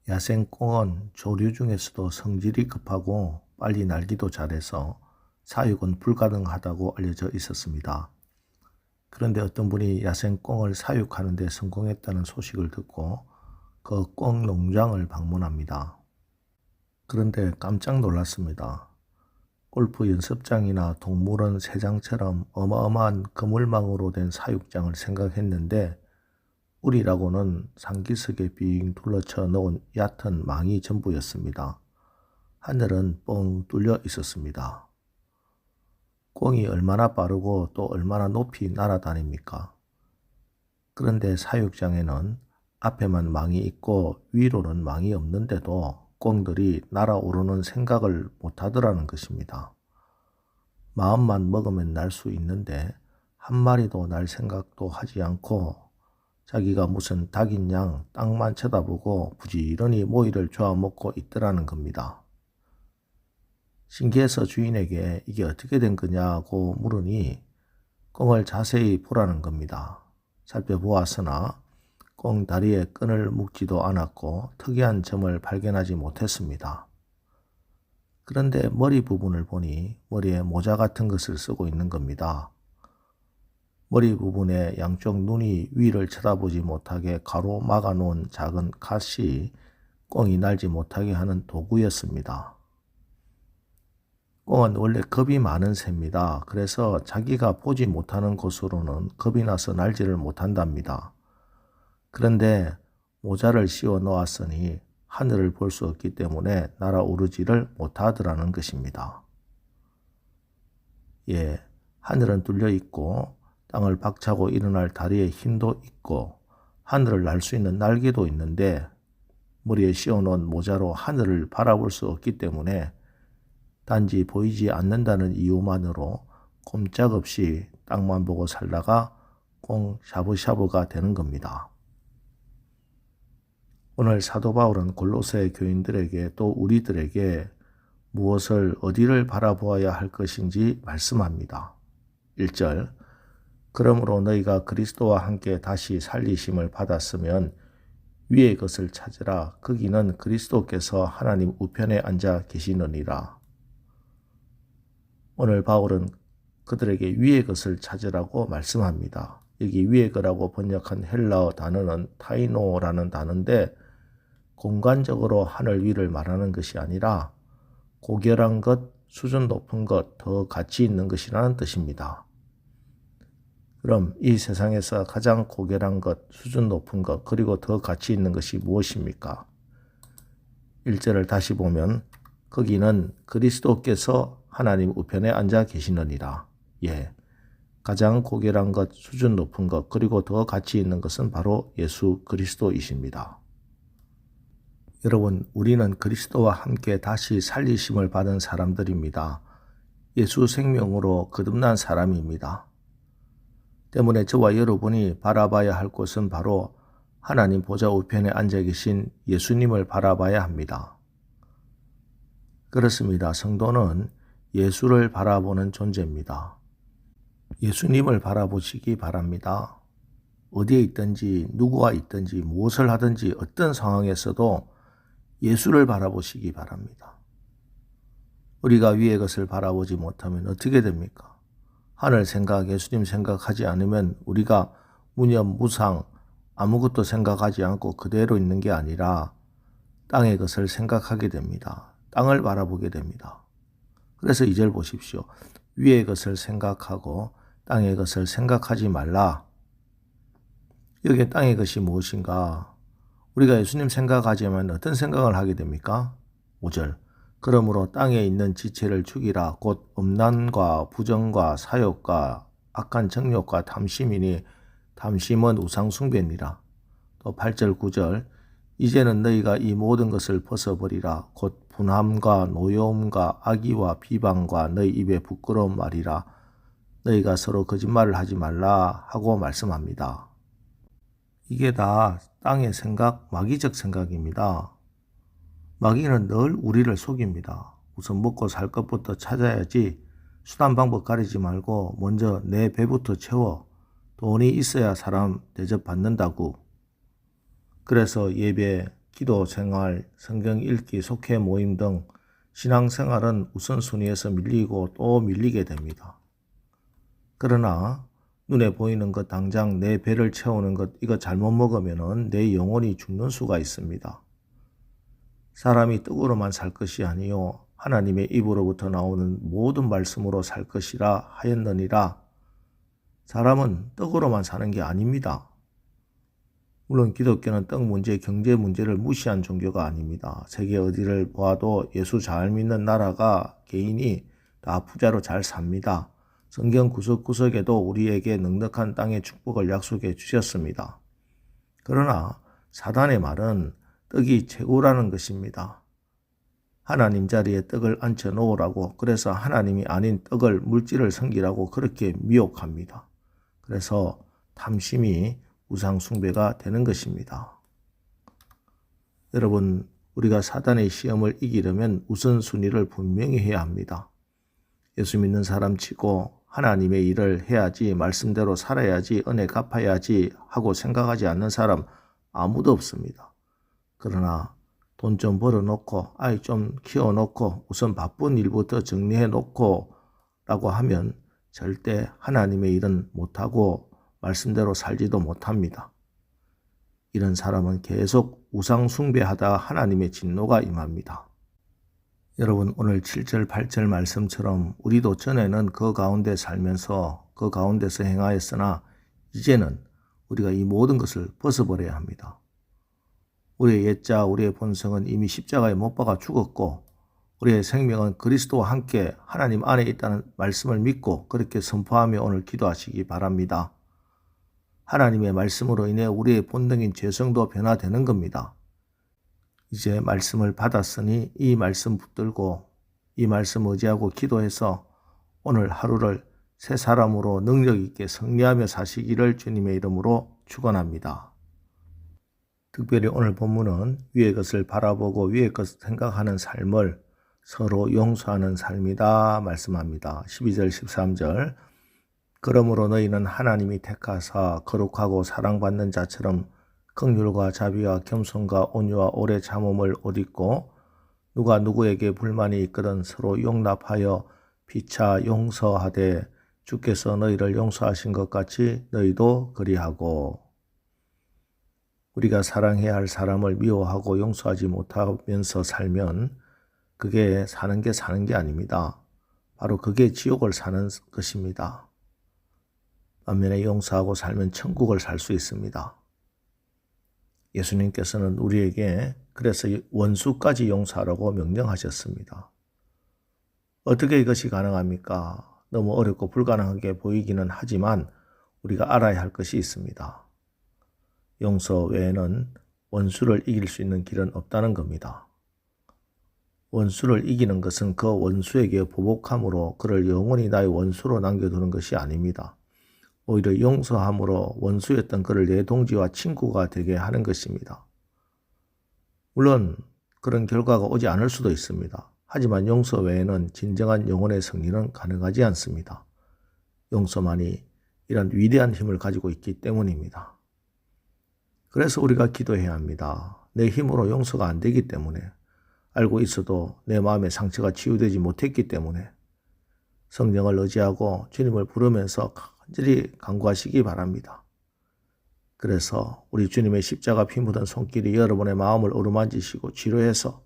야생꽁은 조류 중에서도 성질이 급하고 빨리 날기도 잘해서 사육은 불가능하다고 알려져 있었습니다. 그런데 어떤 분이 야생꽁을 사육하는 데 성공했다는 소식을 듣고 그 꽁 농장을 방문합니다. 그런데 깜짝 놀랐습니다. 골프 연습장이나 동물원 새장처럼 어마어마한 그물망으로 된 사육장을 생각했는데 우리라고는 상기석에 빙 둘러쳐 놓은 얕은 망이 전부였습니다. 하늘은 뻥 뚫려 있었습니다. 꽁이 얼마나 빠르고 또 얼마나 높이 날아다닙니까? 그런데 사육장에는 앞에만 망이 있고 위로는 망이 없는데도 꽁들이 날아오르는 생각을 못하더라는 것입니다. 마음만 먹으면 날 수 있는데 한 마리도 날 생각도 하지 않고 자기가 무슨 닭인 양 땅만 쳐다보고 부지런히 모이를 쪼아먹고 있더라는 겁니다. 신기해서 주인에게 이게 어떻게 된 거냐고 물으니 꽁을 자세히 보라는 겁니다. 살펴보았으나 꽁 다리에 끈을 묶지도 않았고 특이한 점을 발견하지 못했습니다. 그런데 머리 부분을 보니 머리에 모자 같은 것을 쓰고 있는 겁니다. 머리 부분에 양쪽 눈이 위를 쳐다보지 못하게 가로막아 놓은 작은 갓이 꽁이 날지 못하게 하는 도구였습니다. 꽁은 원래 겁이 많은 새입니다. 그래서 자기가 보지 못하는 곳으로는 겁이 나서 날지를 못한답니다. 그런데 모자를 씌워 놓았으니 하늘을 볼 수 없기 때문에 날아오르지를 못하더라는 것입니다. 하늘은 뚫려 있고 땅을 박차고 일어날 다리에 힘도 있고 하늘을 날 수 있는 날개도 있는데 머리에 씌워놓은 모자로 하늘을 바라볼 수 없기 때문에 단지 보이지 않는다는 이유만으로 꼼짝없이 땅만 보고 살다가 꽁 샤브샤브가 되는 겁니다. 오늘 사도 바울은 골로새 교인들에게 또 우리들에게 무엇을 어디를 바라보아야 할 것인지 말씀합니다. 1절 그러므로 너희가 그리스도와 함께 다시 살리심을 받았으면 위의 것을 찾으라. 거기는 그리스도께서 하나님 우편에 앉아 계시느니라. 오늘 바울은 그들에게 위의 것을 찾으라고 말씀합니다. 여기 위의 거라고 번역한 헬라어 단어는 타이노라는 단어인데 공간적으로 하늘 위를 말하는 것이 아니라 고결한 것, 수준 높은 것, 더 가치 있는 것이라는 뜻입니다. 그럼 이 세상에서 가장 고결한 것, 수준 높은 것, 그리고 더 가치 있는 것이 무엇입니까? 1절을 다시 보면 거기는 그리스도께서 하나님 우편에 앉아 계시느니라. 가장 고결한 것, 수준 높은 것, 그리고 더 가치 있는 것은 바로 예수 그리스도이십니다. 여러분, 우리는 그리스도와 함께 다시 살리심을 받은 사람들입니다. 예수 생명으로 거듭난 사람입니다. 때문에 저와 여러분이 바라봐야 할 곳은 바로 하나님 보좌 우편에 앉아 계신 예수님을 바라봐야 합니다. 그렇습니다. 성도는 예수를 바라보는 존재입니다. 예수님을 바라보시기 바랍니다. 어디에 있든지 누구와 있든지 무엇을 하든지 어떤 상황에서도 예수를 바라보시기 바랍니다. 우리가 위의 것을 바라보지 못하면 어떻게 됩니까? 하늘 생각, 예수님 생각하지 않으면 우리가 무념, 무상, 아무것도 생각하지 않고 그대로 있는 게 아니라 땅의 것을 생각하게 됩니다. 땅을 바라보게 됩니다. 그래서 2절 보십시오. 위의 것을 생각하고 땅의 것을 생각하지 말라. 여기 땅의 것이 무엇인가? 우리가 예수님 생각하지만 어떤 생각을 하게 됩니까? 5절 그러므로 땅에 있는 지체를 죽이라. 곧 음란과 부정과 사욕과 악한 정욕과 탐심이니 탐심은 우상숭배니라. 또 8절 9절 이제는 너희가 이 모든 것을 벗어버리라. 곧 분함과 노여움과 악의와 비방과 너희 입에 부끄러운 말이라. 너희가 서로 거짓말을 하지 말라 하고 말씀합니다. 이게 다 땅의 생각, 마귀적 생각입니다. 마귀는 늘 우리를 속입니다. 우선 먹고 살 것부터 찾아야지 수단 방법 가리지 말고 먼저 내 배부터 채워. 돈이 있어야 사람 대접받는다고. 그래서 예배 기도 생활, 성경 읽기, 속회 모임 등 신앙생활은 우선순위에서 밀리고 또 밀리게 됩니다. 그러나 눈에 보이는 것 당장 내 배를 채우는 것 이거 잘못 먹으면 내 영혼이 죽는 수가 있습니다. 사람이 떡으로만 살 것이 아니요 하나님의 입으로부터 나오는 모든 말씀으로 살 것이라 하였느니라. 사람은 떡으로만 사는 게 아닙니다. 물론 기독교는 떡 문제, 경제 문제를 무시한 종교가 아닙니다. 세계 어디를 보아도 예수 잘 믿는 나라가 개인이 다 부자로 잘 삽니다. 성경 구석구석에도 우리에게 넉넉한 땅의 축복을 약속해 주셨습니다. 그러나 사단의 말은 떡이 최고라는 것입니다. 하나님 자리에 떡을 앉혀 놓으라고, 그래서 하나님이 아닌 떡을 물질을 섬기라고 그렇게 미혹합니다. 그래서 탐심이 우상 숭배가 되는 것입니다. 여러분, 우리가 사단의 시험을 이기려면 우선순위를 분명히 해야 합니다. 예수 믿는 사람 치고 하나님의 일을 해야지, 말씀대로 살아야지, 은혜 갚아야지 하고 생각하지 않는 사람 아무도 없습니다. 그러나 돈 좀 벌어놓고 아이 좀 키워놓고 우선 바쁜 일부터 정리해놓고 라고 하면 절대 하나님의 일은 못하고 말씀대로 살지도 못합니다. 이런 사람은 계속 우상 숭배하다가 하나님의 진노가 임합니다. 여러분, 오늘 7절 8절 말씀처럼 우리도 전에는 그 가운데 살면서 그 가운데서 행하였으나 이제는 우리가 이 모든 것을 벗어버려야 합니다. 우리의 옛자, 우리의 본성은 이미 십자가에 못 박아 죽었고 우리의 생명은 그리스도와 함께 하나님 안에 있다는 말씀을 믿고 그렇게 선포하며 오늘 기도하시기 바랍니다. 하나님의 말씀으로 인해 우리의 본능인 죄성도 변화되는 겁니다. 이제 말씀을 받았으니 이 말씀 붙들고 이 말씀 의지하고 기도해서 오늘 하루를 새 사람으로 능력 있게 승리하며 사시기를 주님의 이름으로 축원합니다. 특별히 오늘 본문은 위의 것을 바라보고 위의 것을 생각하는 삶을 서로 용서하는 삶이다 말씀합니다. 12절 13절 그러므로 너희는 하나님이 택하사 거룩하고 사랑받는 자처럼 긍휼과 자비와 겸손과 온유와 오래 참음을 옷 입고 누가 누구에게 불만이 있거든 서로 용납하여 피차 용서하되 주께서 너희를 용서하신 것 같이 너희도 그리하고. 우리가 사랑해야 할 사람을 미워하고 용서하지 못하면서 살면 그게 사는 게 아닙니다. 바로 그게 지옥을 사는 것입니다. 반면에 용서하고 살면 천국을 살 수 있습니다. 예수님께서는 우리에게 그래서 원수까지 용서하라고 명령하셨습니다. 어떻게 이것이 가능합니까? 너무 어렵고 불가능하게 보이기는 하지만 우리가 알아야 할 것이 있습니다. 용서 외에는 원수를 이길 수 있는 길은 없다는 겁니다. 원수를 이기는 것은 그 원수에게 보복함으로 그를 영원히 나의 원수로 남겨두는 것이 아닙니다. 오히려 용서함으로 원수였던 그를 내 동지와 친구가 되게 하는 것입니다. 물론 그런 결과가 오지 않을 수도 있습니다. 하지만 용서 외에는 진정한 영혼의 승리는 가능하지 않습니다. 용서만이 이런 위대한 힘을 가지고 있기 때문입니다. 그래서 우리가 기도해야 합니다. 내 힘으로 용서가 안 되기 때문에, 알고 있어도 내 마음의 상처가 치유되지 못했기 때문에 성령을 의지하고 주님을 부르면서 간절히 간구하시기 바랍니다. 그래서 우리 주님의 십자가 피 묻은 손길이 여러분의 마음을 어루만지시고 치료해서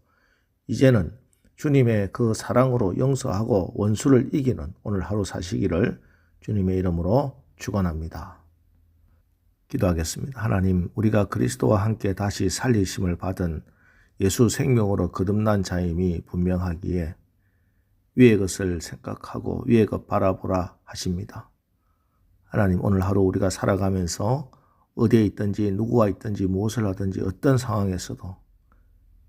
이제는 주님의 그 사랑으로 용서하고 원수를 이기는 오늘 하루 사시기를 주님의 이름으로 축원합니다. 기도하겠습니다. 하나님, 우리가 그리스도와 함께 다시 살리심을 받은 예수 생명으로 거듭난 자임이 분명하기에 위의 것을 생각하고 위의 것 바라보라 하십니다. 하나님, 오늘 하루 우리가 살아가면서 어디에 있든지 누구와 있든지 무엇을 하든지 어떤 상황에서도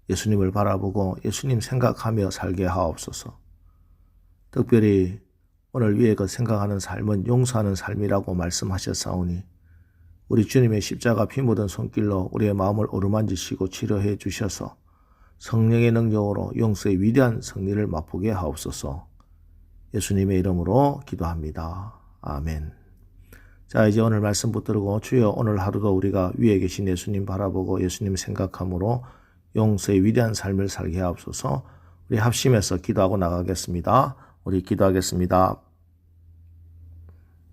예수님을 바라보고 예수님 생각하며 살게 하옵소서. 특별히 오늘 위의 것 생각하는 삶은 용서하는 삶이라고 말씀하셨사오니 우리 주님의 십자가 피 묻은 손길로 우리의 마음을 어루만지시고 치료해 주셔서 성령의 능력으로 용서의 위대한 승리를 맛보게 하옵소서. 예수님의 이름으로 기도합니다. 아멘. 자, 이제 오늘 말씀 붙들고 주여 오늘 하루도 우리가 위에 계신 예수님 바라보고 예수님 생각함으로 용서의 위대한 삶을 살게 하옵소서. 우리 합심해서 기도하고 나가겠습니다. 우리 기도하겠습니다.